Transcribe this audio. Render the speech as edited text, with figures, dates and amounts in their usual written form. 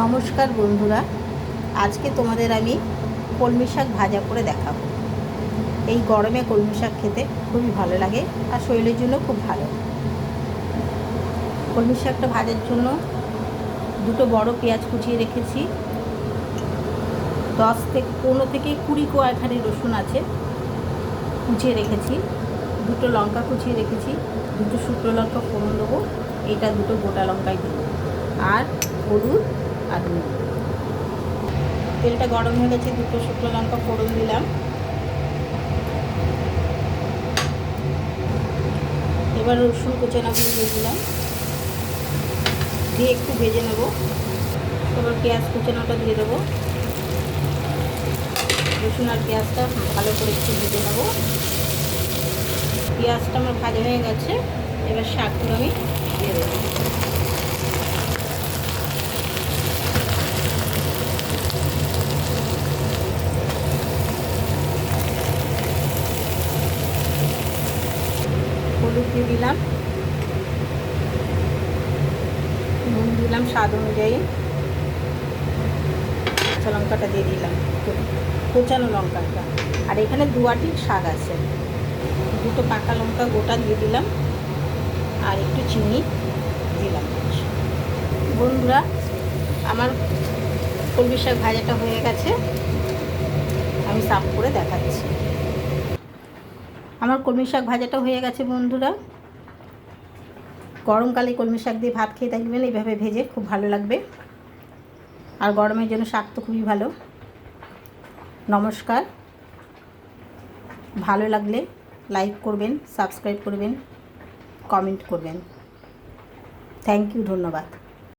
নমস্কার বন্ধুরা, আজকে তোমাদের আমি কলমি শাক ভাজা করে দেখাবো। এই গরমে কলমি শাক খেতে খুবই ভালো লাগে আর শরীরের জন্য খুব ভালো। কলমি শাকটা ভাজার জন্য দুটো বড় পেঁয়াজ কুচিয়ে রেখেছি, 15 থেকে 20 কোয়া এখানে রসুন আছে কুচিয়ে রেখেছি, দুটো লঙ্কা কুচিয়ে রেখেছি, দুটো শুকনো লঙ্কা ফোড়ন দেবো, এটা দুটো গোটা লঙ্কাই দেবো, আর হলুদ আর নুন। তেলটা গরম হয়ে গেছে, দুটো শুকনো লঙ্কা ফোড়ন দিলাম। এবার রসুন কুচানোগুলো দিয়ে দিলাম, দিয়ে একটু ভেজে নেব। এবার পেঁয়াজ কুচানোটা দিয়ে দেবো, রসুন আর পেঁয়াজটা ভালো করে একটু ভেজে নেব। পেঁয়াজটা আমার ভাজা হয়ে গেছে, এবার শাকগুলো আমি দিয়ে দেবো। হলুদ দিয়ে দিলাম, নুন দিলাম স্বাদ অনুযায়ী, কাঁচা লঙ্কাটা দিয়ে দিলাম, কোচানো লঙ্কাটা। আর এখানে 2 আঁটি শাক আছে, দুটো পাকা লঙ্কা গোটা দিয়ে দিলাম, আর একটু চিনি দিলাম। বন্ধুরা, আমার কলমি শাক ভাজাটা হয়ে গেছে, আমি সার্ভ করে দেখাচ্ছি। আমার কলমি শাক ভাজাটা হয়ে গেছে বন্ধুরা। গরমকালে কলমি শাক দিয়ে ভাত খেয়ে দেখবেন, এইভাবে ভেজে খুব ভালো লাগবে। আর গরমের জন্য শাক তো খুবই ভালো। নমস্কার, ভালো লাগলে লাইক করবেন, সাবস্ক্রাইব করবেন, কমেন্ট করবেন। থ্যাংক ইউ, ধন্যবাদ।